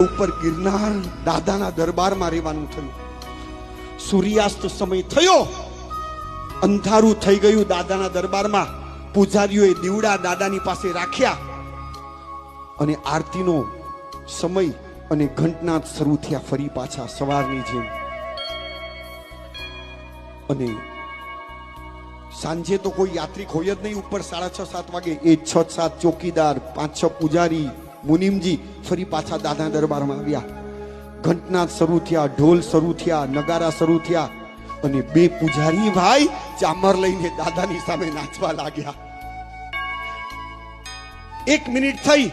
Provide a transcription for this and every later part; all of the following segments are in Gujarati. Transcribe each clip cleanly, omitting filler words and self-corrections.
ઉપર ગિરનાર દાદાના દરબારમાં રહેવાનું થયું. સૂર્યાસ્ત સમય થયો, અંધારું થઈ ગયું. દાદાના દરબારમાં પૂજારીઓએ દીવડા દાદાની પાસે રાખ્યા અને આરતીનો સમય અને ઘંટનાદ શરૂ થયા ફરી પાછા સવારની જેમ. અને સાંજે તો કોઈ યાત્રિક હોય જ નહીં. ઉપર 6:30-7 વાગે એ 6-7 ચોકીદાર, 5-6 પૂજારી, મુનિમજી ફરી પાછા દાદા દરબારમાં આવ્યા. ઘંટનાદ શરૂ થયા, ઢોલ શરૂ થયા, નગારા શરૂ થયા અને 2 પૂજારી ભાઈ ચામર લઈને દાદાની સામે નાચવા લાગ્યા. 1 મિનિટ થઈ,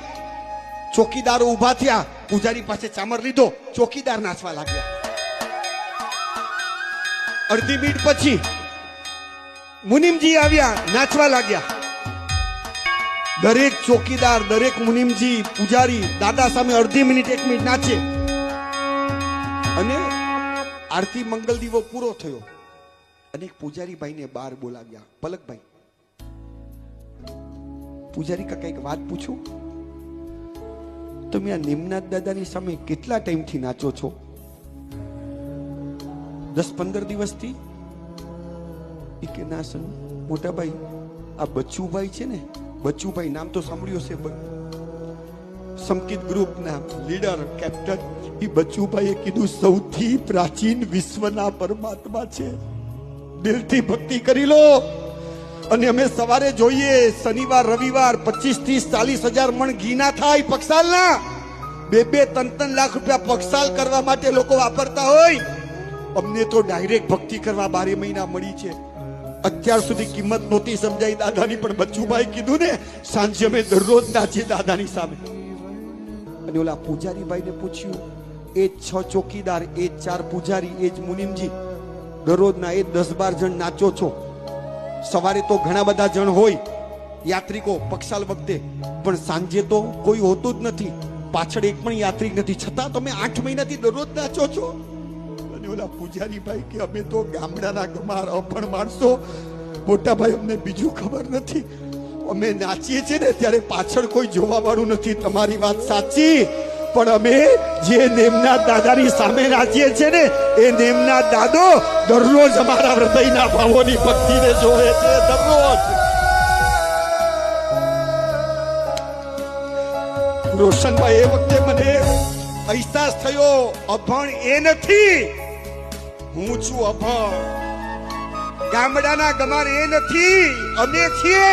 ચોકીદારો ઊભા થયા, પૂજારી પાસે ચામર લીધો, ચોકીદાર નાચવા લાગ્યા. અડધી મિનિટ પછી મુનિમજી આવ્યા, નાચવા લાગ્યા. દરેક ચોકીદાર, દરેક મુનિમજી, પૂજારી દાદા સામે અડધી મિનિટ 1 મિનિટ નાચે અને આરતી મંગલ દીવો પૂરો થયો. અને એક પૂજારી ભાઈને બહાર બોલાવ્યા. પલકભાઈ, પૂજારી કાકા એક વાત પૂછું, તમે આ નિમનાથ દાદાની સામે કેટલા ટાઈમથી નાચો છો? 10-15 દિવસથી? એ કે ના સન મોટા ભાઈ, આ બચ્ચુભાઈ છે ને, બચ્ચુભાઈ નામ તો સાંભળ્યું છે, સંકિત ગ્રુપના લીડર, કેપ્ટન, એ બચ્ચુભાઈએ કીધું સૌથી પ્રાચીન વિશ્વના પરમાત્મા છે, દિલથી ભક્તિ કરી લો. અને અમે સવારે જોઈએ, શનિવાર રવિવાર 25-30-40 હજાર મણ ઘી ના થાય પક્ષાલના, 2-3 લાખ રૂપિયા પક્ષાલ કરવા માટે લોકો વાપરતા હોય. અમને તો ડાયરેક્ટ ભક્તિ કરવા 12 મહિના મળી છે. અત્યાર સુધી કિંમત નહોતી સમજાઈ દાદાની, પણ બચ્ચુભાઈ કીધું ને, સાંજે અમે દરરોજ નાચીએ દાદાની સામે. અને ઓલા પૂજારી ભાઈને પૂછ્યું, એ 6 ચોકીદાર, એ 4 પૂજારી, એ જ મુનિમજી, દરરોજના એ 10-12 જણ નાચો છો. સવારે તો ઘણા બધા જણ હોય યાત્રિકો પક્ષાલ વખતે, પણ સાંજે તો કોઈ હોતું જ નથી, પાછળ એક પણ યાત્રિક નથી, છતાં તમે 8 મહિનાથી દરરોજ નાચો છો. અને ઓલા પૂજારી ભાઈ કે અમે તો ગામડાના ગમાર અભણ માણસો, મોટા ભાઈ, અમને બીજું ખબર નથી, અમે નાચીએ છીએ ને ત્યારે પાછળ કોઈ જોવા વાળું નથી. તમારી વાત સાચી, પણ અમે જે નેમનાથ દાદાની સામે નાચીએ છીએ ને, એ નેમનાથ દાદો દરરોજ અમારા હૃદયના ભાવોની ભક્તિને જોવે છે, દરરોજ. રોશનભાઈ, એ વખતે મને અહેસાસ થયો, અભણ એ નથી, હું છું અભણ. ગામડાના ગમાર એ નથી, અમે છીએ.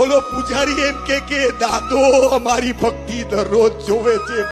ઓલો પૂજારી એમ કે દાદો અમારી ભક્તિ દરરોજ જોવે છે.